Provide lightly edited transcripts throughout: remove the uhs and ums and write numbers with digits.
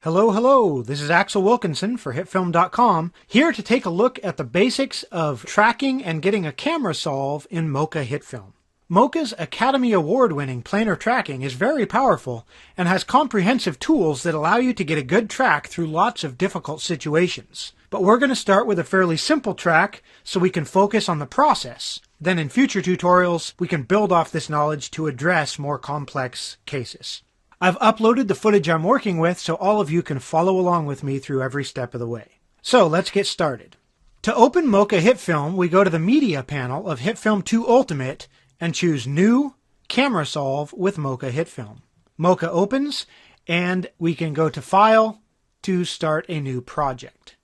Hello, hello, this is Axel Wilkinson for HitFilm.com, here to take a look at the basics of tracking and getting a camera solve in Mocha HitFilm. Mocha's Academy Award-winning planar tracking is very powerful and has comprehensive tools that allow you to get a good track through lots of difficult situations. But we're going to start with a fairly simple track so we can focus on the process. Then in future tutorials, we can build off this knowledge to address more complex cases. I've uploaded the footage I'm working with so all of you can follow along with me through every step of the way. So let's get started. To open Mocha HitFilm, we go to the Media panel of HitFilm 2 Ultimate and choose New Camera Solve with Mocha HitFilm. Mocha opens and we can go to File to start a new project.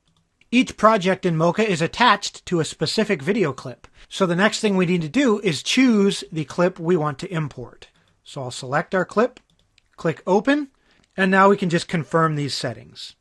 Each project in Mocha is attached to a specific video clip. So the next thing we need to do is choose the clip we want to import. So I'll select our clip. Click Open, and now we can just confirm these settings.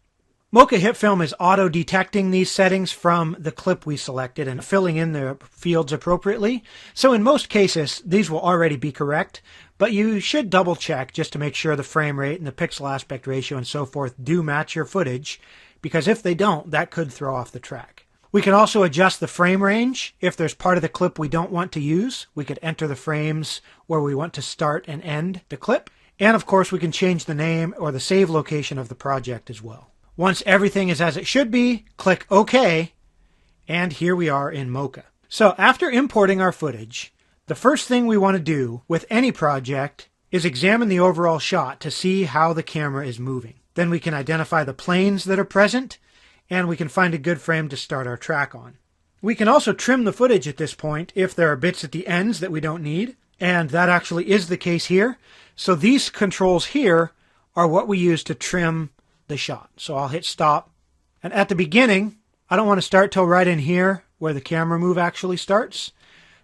Mocha HitFilm is auto-detecting these settings from the clip we selected and filling in the fields appropriately. So in most cases, these will already be correct, but you should double check just to make sure the frame rate and the pixel aspect ratio and so forth do match your footage, because if they don't, that could throw off the track. We can also adjust the frame range. If there's part of the clip we don't want to use, we could enter the frames where we want to start and end the clip. And of course, we can change the name or the save location of the project as well. Once everything is as it should be, click OK, and here we are in Mocha. So after importing our footage, the first thing we want to do with any project is examine the overall shot to see how the camera is moving. Then we can identify the planes that are present, and we can find a good frame to start our track on. We can also trim the footage at this point if there are bits at the ends that we don't need, and that actually is the case here. So these controls here are what we use to trim the shot. So I'll hit stop. And at the beginning, I don't want to start till right in here where the camera move actually starts.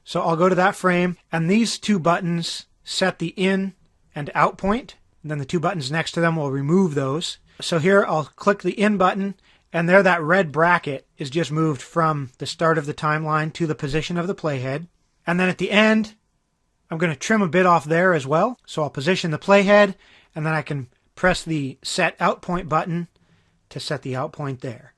So I'll go to that frame, and these two buttons set the in and out point. And then the two buttons next to them will remove those. So here I'll click the in button, and there that red bracket is just moved from the start of the timeline to the position of the playhead. And then at the end, I'm going to trim a bit off there as well. So I'll position the playhead, and then I can press the set out point button to set the out point there.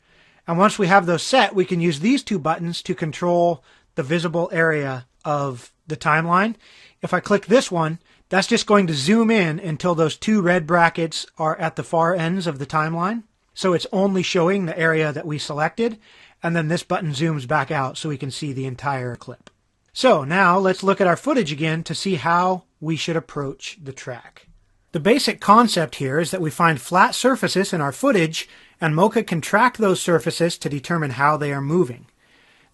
And once we have those set, we can use these two buttons to control the visible area of the timeline. If I click this one, that's just going to zoom in until those two red brackets are at the far ends of the timeline. So it's only showing the area that we selected, and then this button zooms back out so we can see the entire clip. So now let's look at our footage again to see how we should approach the track. The basic concept here is that we find flat surfaces in our footage, and Mocha can track those surfaces to determine how they are moving.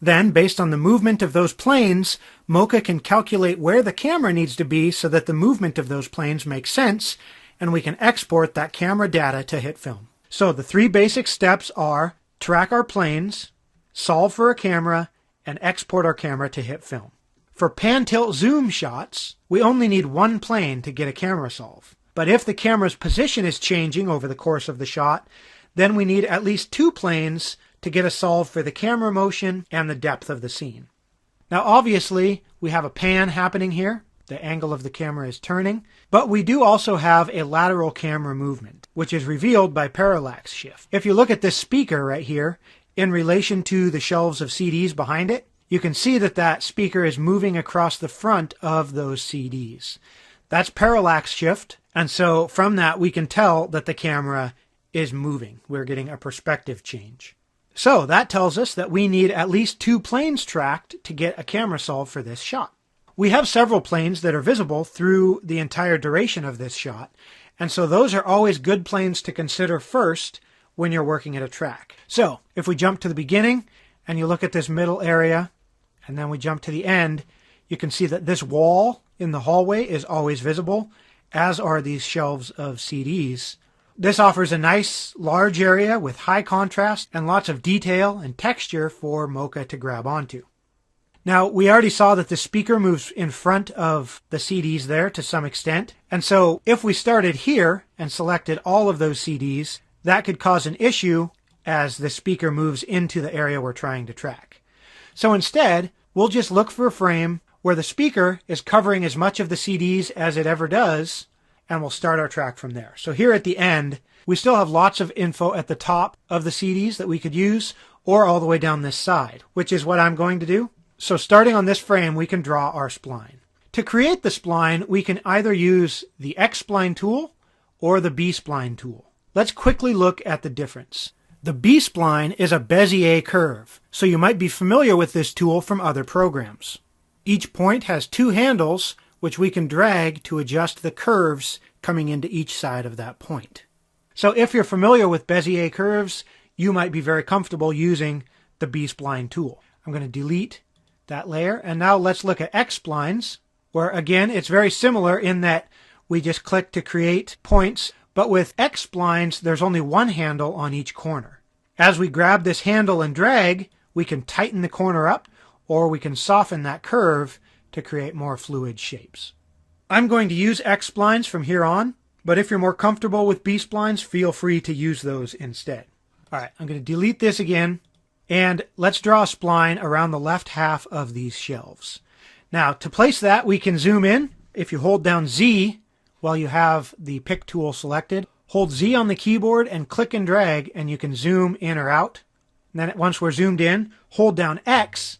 Then, based on the movement of those planes, Mocha can calculate where the camera needs to be so that the movement of those planes makes sense, and we can export that camera data to HitFilm. So the three basic steps are track our planes, solve for a camera, and export our camera to HitFilm. For pan, tilt, zoom shots, we only need one plane to get a camera solve. But if the camera's position is changing over the course of the shot, then we need at least two planes to get a solve for the camera motion and the depth of the scene. Now obviously, we have a pan happening here. The angle of the camera is turning. But we do also have a lateral camera movement, which is revealed by parallax shift. If you look at this speaker right here, in relation to the shelves of CDs behind it, you can see that that speaker is moving across the front of those CDs. That's parallax shift, and so from that we can tell that the camera is moving. We're getting a perspective change. So that tells us that we need at least two planes tracked to get a camera solve for this shot. We have several planes that are visible through the entire duration of this shot, and so those are always good planes to consider first when you're working at a track. So if we jump to the beginning and you look at this middle area and then we jump to the end, you can see that this wall in the hallway is always visible, as are these shelves of CDs. This offers a nice large area with high contrast and lots of detail and texture for Mocha to grab onto. Now, we already saw that the speaker moves in front of the CDs there to some extent, and so if we started here and selected all of those CDs, that could cause an issue as the speaker moves into the area we're trying to track. So instead, we'll just look for a frame where the speaker is covering as much of the CDs as it ever does, and we'll start our track from there. So here at the end, We still have lots of info at the top of the CDs that we could use, or all the way down this side, which is what I'm going to do. So starting on this frame, we can draw our spline. To create the spline, we can either use the X-spline tool or the B-spline tool. Let's quickly look at the difference. The B-spline is a Bezier curve, so you might be familiar with this tool from other programs. Each point has two handles, which we can drag to adjust the curves coming into each side of that point. So if you're familiar with Bezier curves, you might be very comfortable using the B-spline tool. I'm going to delete that layer, and now let's look at X-splines, where again it's very similar in that we just click to create points, but with X-splines there's only one handle on each corner. As we grab this handle and drag, we can tighten the corner up, or we can soften that curve to create more fluid shapes. I'm going to use X-splines from here on, but if you're more comfortable with B-splines, feel free to use those instead. Alright, I'm going to delete this again, and let's draw a spline around the left half of these shelves. Now, to place that, we can zoom in. If you hold down Z while you have the pick tool selected, hold Z on the keyboard and click and drag, and you can zoom in or out. And then once we're zoomed in, hold down X,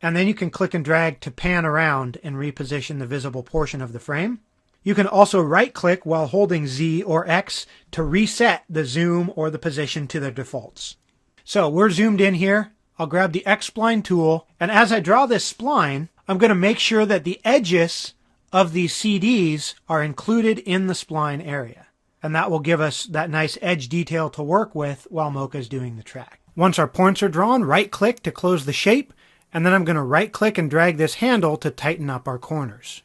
and then you can click and drag to pan around and reposition the visible portion of the frame. You can also right-click while holding Z or X to reset the zoom or the position to their defaults. So we're zoomed in here. I'll grab the X-spline tool, and as I draw this spline, I'm going to make sure that the edges of these CDs are included in the spline area. And that will give us that nice edge detail to work with while Mocha is doing the track. Once our points are drawn, right-click to close the shape, and then I'm going to right-click and drag this handle to tighten up our corners.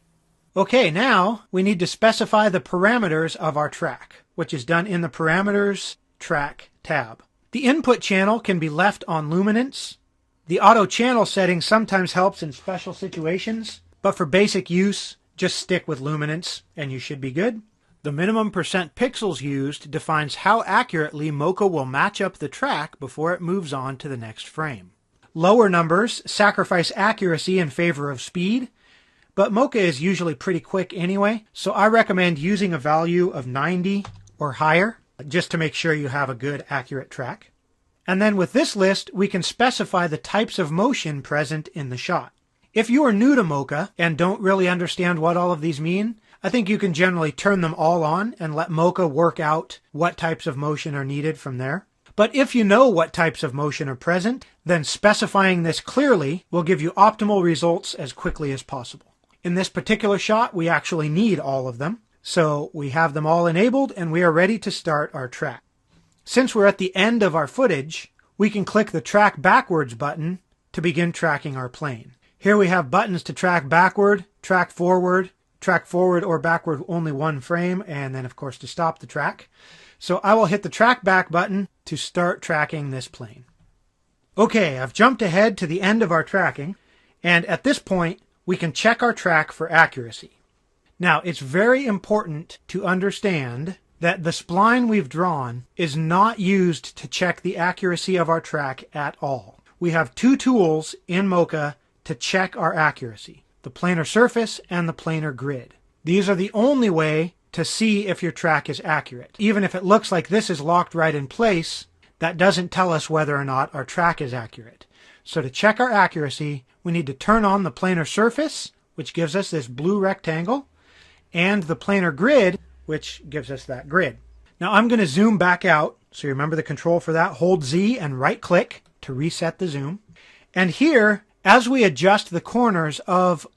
Okay, now we need to specify the parameters of our track, which is done in the Parameters Track tab. The input channel can be left on luminance. The auto channel setting sometimes helps in special situations, but for basic use, just stick with luminance and you should be good. The minimum % pixels used defines how accurately Mocha will match up the track before it moves on to the next frame. Lower numbers sacrifice accuracy in favor of speed, but Mocha is usually pretty quick anyway, so I recommend using a value of 90 or higher, just to make sure you have a good, accurate track. And then with this list, we can specify the types of motion present in the shot. If you are new to Mocha and don't really understand what all of these mean, I think you can generally turn them all on and let Mocha work out what types of motion are needed from there. But if you know what types of motion are present, then specifying this clearly will give you optimal results as quickly as possible. In this particular shot, we actually need all of them. So we have them all enabled and we are ready to start our track. Since we're at the end of our footage, we can click the Track Backwards button to begin tracking our plane. Here we have buttons to track backward or backward only one frame, and then of course to stop the track. So I will hit the Track Back button to start tracking this plane. Okay, I've jumped ahead to the end of our tracking, and at this point we can check our track for accuracy. Now, it's very important to understand that the spline we've drawn is not used to check the accuracy of our track at all. We have two tools in Mocha to check our accuracy, the planar surface and the planar grid. These are the only way to see if your track is accurate. Even if it looks like this is locked right in place, that doesn't tell us whether or not our track is accurate. So to check our accuracy, we need to turn on the planar surface, which gives us this blue rectangle, and the planar grid, which gives us that grid. Now I'm going to zoom back out, so you remember the control for that. Hold Z and right-click to reset the zoom. And here, as we adjust the corners of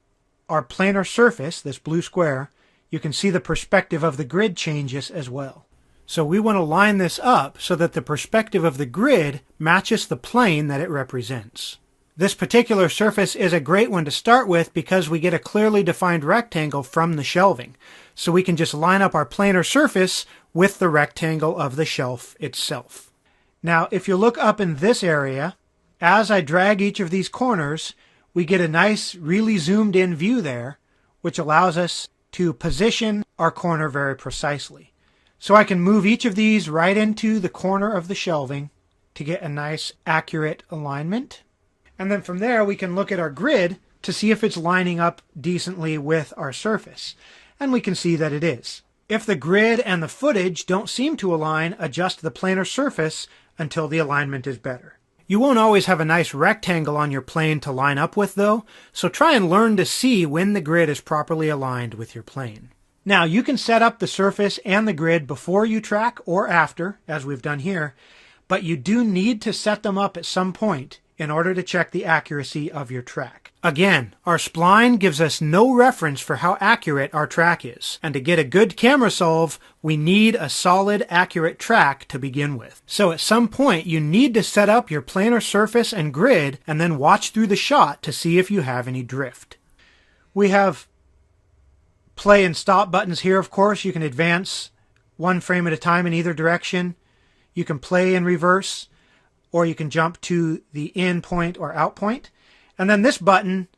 our planar surface, this blue square, you can see the perspective of the grid changes as well. So we want to line this up so that the perspective of the grid matches the plane that it represents. This particular surface is a great one to start with because we get a clearly defined rectangle from the shelving. So we can just line up our planar surface with the rectangle of the shelf itself. Now, if you look up in this area, as I drag each of these corners, we get a nice, really zoomed in view there, which allows us to position our corner very precisely. So I can move each of these right into the corner of the shelving to get a nice, accurate alignment. And then from there, we can look at our grid to see if it's lining up decently with our surface. And we can see that it is. If the grid and the footage don't seem to align, adjust the planar surface until the alignment is better. You won't always have a nice rectangle on your plane to line up with though, so try and learn to see when the grid is properly aligned with your plane. Now you can set up the surface and the grid before you track or after, as we've done here, but you do need to set them up at some point in order to check the accuracy of your track. Again, our spline gives us no reference for how accurate our track is, and to get a good camera solve, we need a solid, accurate track to begin with. So at some point, you need to set up your planar surface and grid, and then watch through the shot to see if you have any drift. We have play and stop buttons here, of course. You can advance one frame at a time in either direction. You can play in reverse, or you can jump to the in point or out point. And then this button,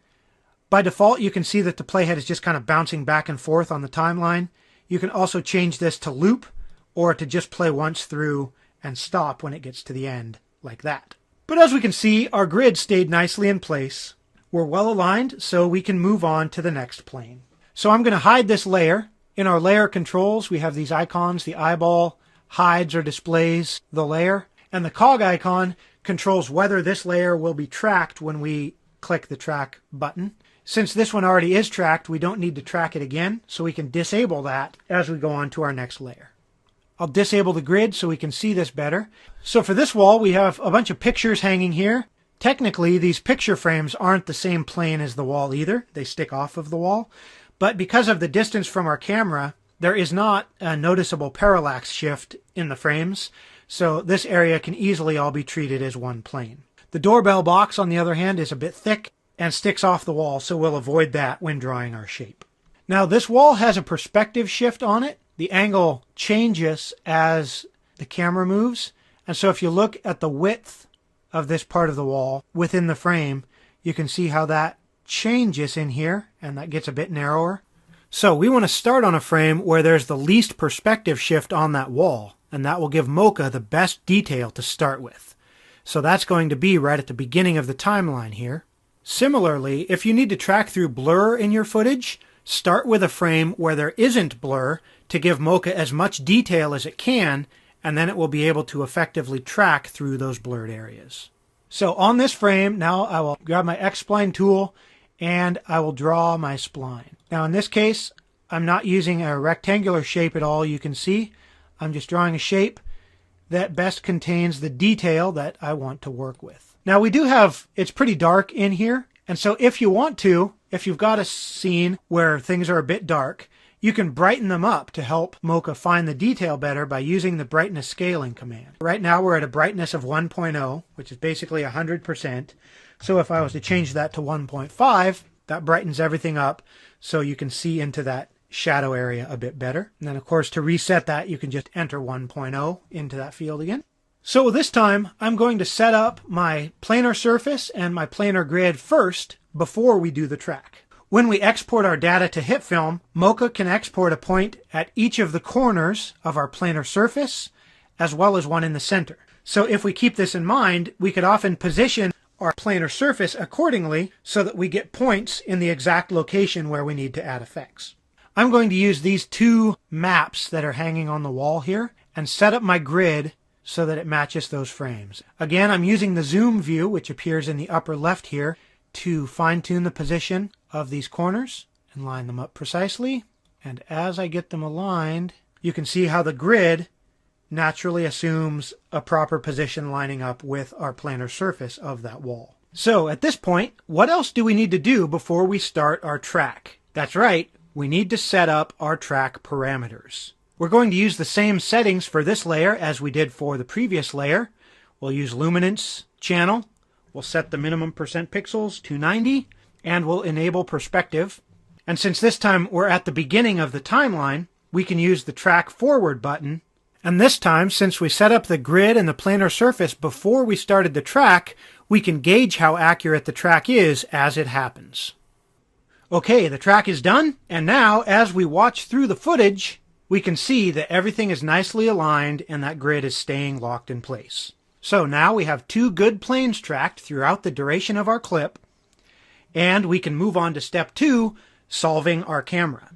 by default, you can see that the playhead is just kind of bouncing back and forth on the timeline. You can also change this to loop or to just play once through and stop when it gets to the end, like that. But as we can see, our grid stayed nicely in place. We're well aligned, so we can move on to the next plane. So I'm going to hide this layer. In our layer controls, we have these icons. The eyeball hides or displays the layer, and the cog icon controls whether this layer will be tracked when we click the track button. Since this one already is tracked, we don't need to track it again, so we can disable that as we go on to our next layer. I'll disable the grid so we can see this better. So for this wall, we have a bunch of pictures hanging here. Technically, these picture frames aren't the same plane as the wall either. They stick off of the wall. But because of the distance from our camera, there is not a noticeable parallax shift in the frames, so this area can easily all be treated as one plane. The doorbell box, on the other hand, is a bit thick and sticks off the wall, so we'll avoid that when drawing our shape. Now, this wall has a perspective shift on it. The angle changes as the camera moves, and so if you look at the width of this part of the wall within the frame, you can see how that changes in here, and that gets a bit narrower. So we want to start on a frame where there's the least perspective shift on that wall, and that will give Mocha the best detail to start with. So that's going to be right at the beginning of the timeline here. Similarly, if you need to track through blur in your footage, start with a frame where there isn't blur to give Mocha as much detail as it can, and then it will be able to effectively track through those blurred areas. So on this frame, now I will grab my X-spline tool and I will draw my spline. Now in this case, I'm not using a rectangular shape at all, you can see. I'm just drawing a shape that best contains the detail that I want to work with. Now we do have, it's pretty dark in here, and so if you want to, if you've got a scene where things are a bit dark, you can brighten them up to help Mocha find the detail better by using the brightness scaling command. Right now we're at a brightness of 1.0, which is basically 100%. So if I was to change that to 1.5, that brightens everything up so you can see into that shadow area a bit better. And then of course to reset that, you can just enter 1.0 into that field again. So this time I'm going to set up my planar surface and my planar grid first before we do the track. When we export our data to HitFilm, Mocha can export a point at each of the corners of our planar surface, as well as one in the center. So if we keep this in mind, we could often position our planar surface accordingly so that we get points in the exact location where we need to add effects. I'm going to use these two maps that are hanging on the wall here and set up my grid so that it matches those frames. Again, I'm using the zoom view, which appears in the upper left here, to fine-tune the position of these corners and line them up precisely. And as I get them aligned, you can see how the grid naturally assumes a proper position lining up with our planar surface of that wall. So at this point, what else do we need to do before we start our track? That's right, we need to set up our track parameters. We're going to use the same settings for this layer as we did for the previous layer. We'll use luminance channel. We'll set the minimum percent pixels to 90, and we'll enable perspective. And since this time we're at the beginning of the timeline, we can use the track forward button. And this time, since we set up the grid and the planar surface before we started the track, we can gauge how accurate the track is as it happens. Okay, the track is done, and now as we watch through the footage, we can see that everything is nicely aligned and that grid is staying locked in place. So now we have two good planes tracked throughout the duration of our clip, and we can move on to step 2, solving our camera.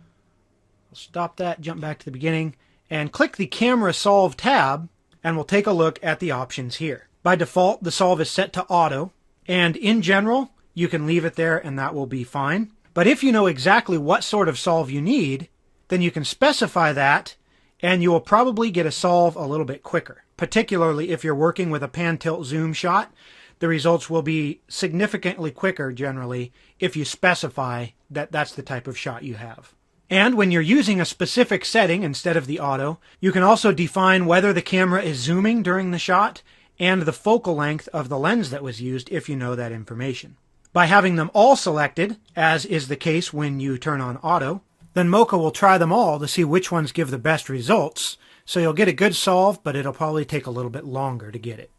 We'll stop that, jump back to the beginning, and click the Camera Solve tab, and we'll take a look at the options here. By default, the solve is set to auto, and in general, you can leave it there and that will be fine. But if you know exactly what sort of solve you need, then you can specify that, and you will probably get a solve a little bit quicker. Particularly if you're working with a pan tilt zoom shot, the results will be significantly quicker generally if you specify that that's the type of shot you have. And when you're using a specific setting instead of the auto, you can also define whether the camera is zooming during the shot and the focal length of the lens that was used if you know that information. By having them all selected, as is the case when you turn on auto, then Mocha will try them all to see which ones give the best results. So you'll get a good solve, but it'll probably take a little bit longer to get it.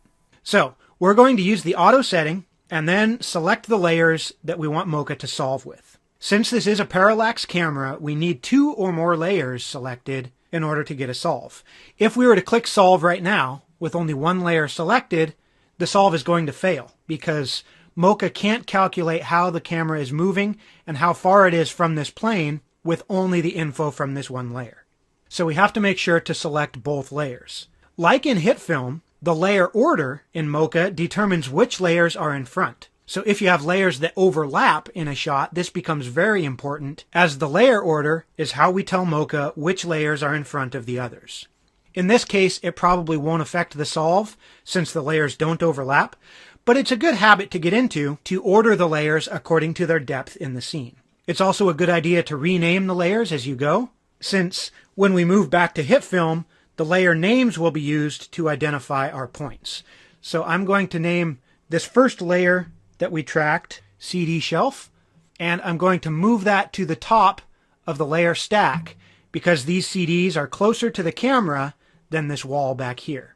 So we're going to use the auto setting and then select the layers that we want Mocha to solve with. Since this is a parallax camera, we need 2 or more layers selected in order to get a solve. If we were to click solve right now with only 1 layer selected, the solve is going to fail because Mocha can't calculate how the camera is moving and how far it is from this plane with only the info from this 1 layer. So we have to make sure to select both layers. Like in HitFilm, the layer order in Mocha determines which layers are in front. So if you have layers that overlap in a shot, this becomes very important, as the layer order is how we tell Mocha which layers are in front of the others. In this case, it probably won't affect the solve since the layers don't overlap, but it's a good habit to get into to order the layers according to their depth in the scene. It's also a good idea to rename the layers as you go, since when we move back to HitFilm, the layer names will be used to identify our points. So I'm going to name this first layer that we tracked CD shelf, and I'm going to move that to the top of the layer stack because these CDs are closer to the camera than this wall back here.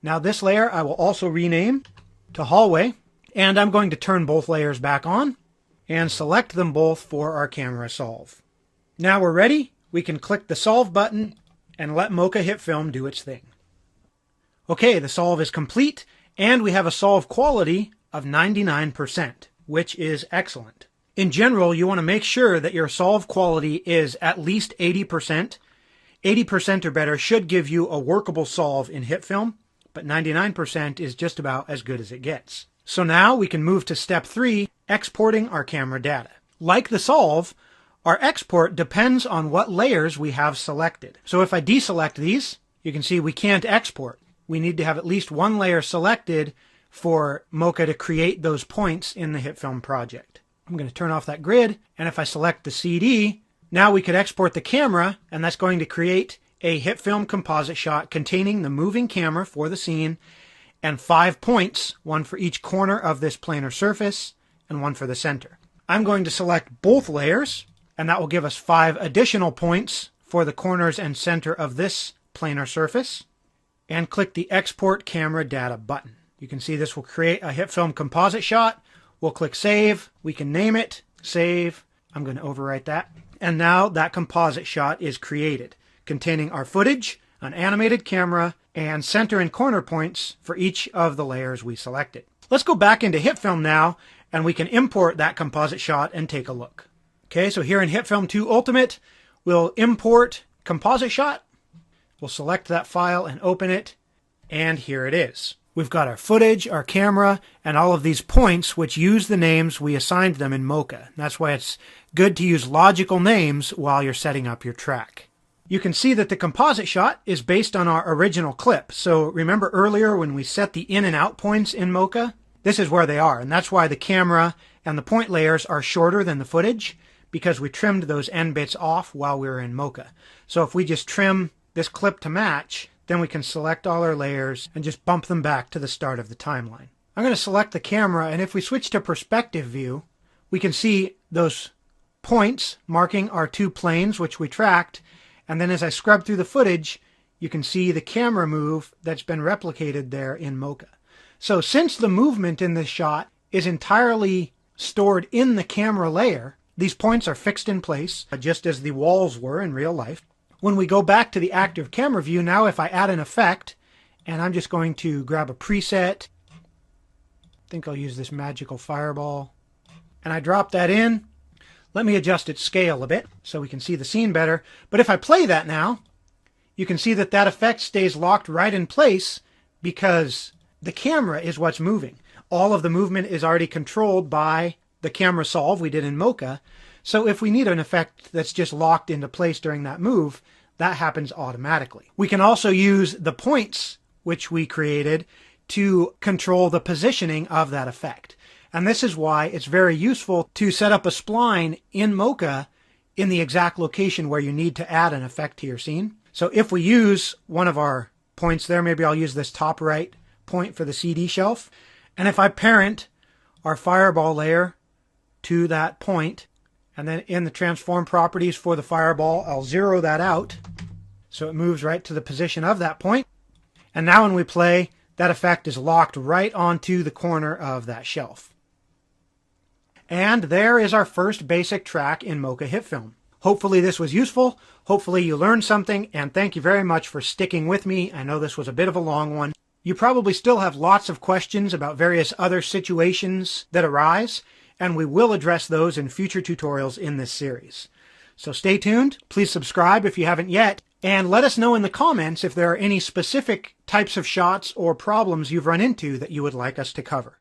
Now this layer I will also rename to hallway, and I'm going to turn both layers back on and select them both for our camera solve. Now we're ready. We can click the solve button and let Mocha HitFilm do its thing. Okay, the solve is complete, and we have a solve quality of 99%, which is excellent. In general, you want to make sure that your solve quality is at least 80%. 80% or better should give you a workable solve in HitFilm, but 99% is just about as good as it gets. So now we can move to step 3, exporting our camera data. Like the solve, our export depends on what layers we have selected. So if I deselect these, you can see we can't export. We need to have at least 1 layer selected for Mocha to create those points in the HitFilm project. I'm going to turn off that grid, and if I select the CD, now we could export the camera, and that's going to create a HitFilm composite shot containing the moving camera for the scene and 5 points, 1 for each corner of this planar surface and 1 for the center. I'm going to select both layers, and that will give us 5 additional points for the corners and center of this planar surface, and click the Export Camera Data button. You can see this will create a HitFilm composite shot. We'll click Save. We can name it, Save. I'm going to overwrite that. And now that composite shot is created, containing our footage, an animated camera, and center and corner points for each of the layers we selected. Let's go back into HitFilm now, and we can import that composite shot and take a look. Okay, so here in HitFilm 2 Ultimate, we'll import composite shot. We'll select that file and open it, and here it is. We've got our footage, our camera, and all of these points which use the names we assigned them in Mocha. That's why it's good to use logical names while you're setting up your track. You can see that the composite shot is based on our original clip. So remember earlier when we set the in and out points in Mocha? This is where they are, and that's why the camera and the point layers are shorter than the footage, because we trimmed those end bits off while we were in Mocha. So if we just trim this clip to match, then we can select all our layers and just bump them back to the start of the timeline. I'm going to select the camera, and if we switch to perspective view, we can see those points marking our 2 planes which we tracked, and then as I scrub through the footage, you can see the camera move that's been replicated there in Mocha. So since the movement in this shot is entirely stored in the camera layer, these points are fixed in place, just as the walls were in real life. When we go back to the active camera view, now if I add an effect, and I'm just going to grab a preset, I think I'll use this magical fireball, and I drop that in. Let me adjust its scale a bit so we can see the scene better. But if I play that now, you can see that that effect stays locked right in place because the camera is what's moving. All of the movement is already controlled by the camera solve we did in Mocha. So if we need an effect that's just locked into place during that move, that happens automatically. We can also use the points which we created to control the positioning of that effect. And this is why it's very useful to set up a spline in Mocha in the exact location where you need to add an effect to your scene. So if we use one of our points there, maybe I'll use this top right point for the CD shelf. And if I parent our fireball layer to that point, and then in the transform properties for the fireball, I'll zero that out so it moves right to the position of that point. And now when we play, that effect is locked right onto the corner of that shelf. And there is our first basic track in Mocha HitFilm. Hopefully this was useful. Hopefully you learned something, and thank you very much for sticking with me. I know this was a bit of a long one. You probably still have lots of questions about various other situations that arise, and we will address those in future tutorials in this series. So stay tuned, please subscribe if you haven't yet, and let us know in the comments if there are any specific types of shots or problems you've run into that you would like us to cover.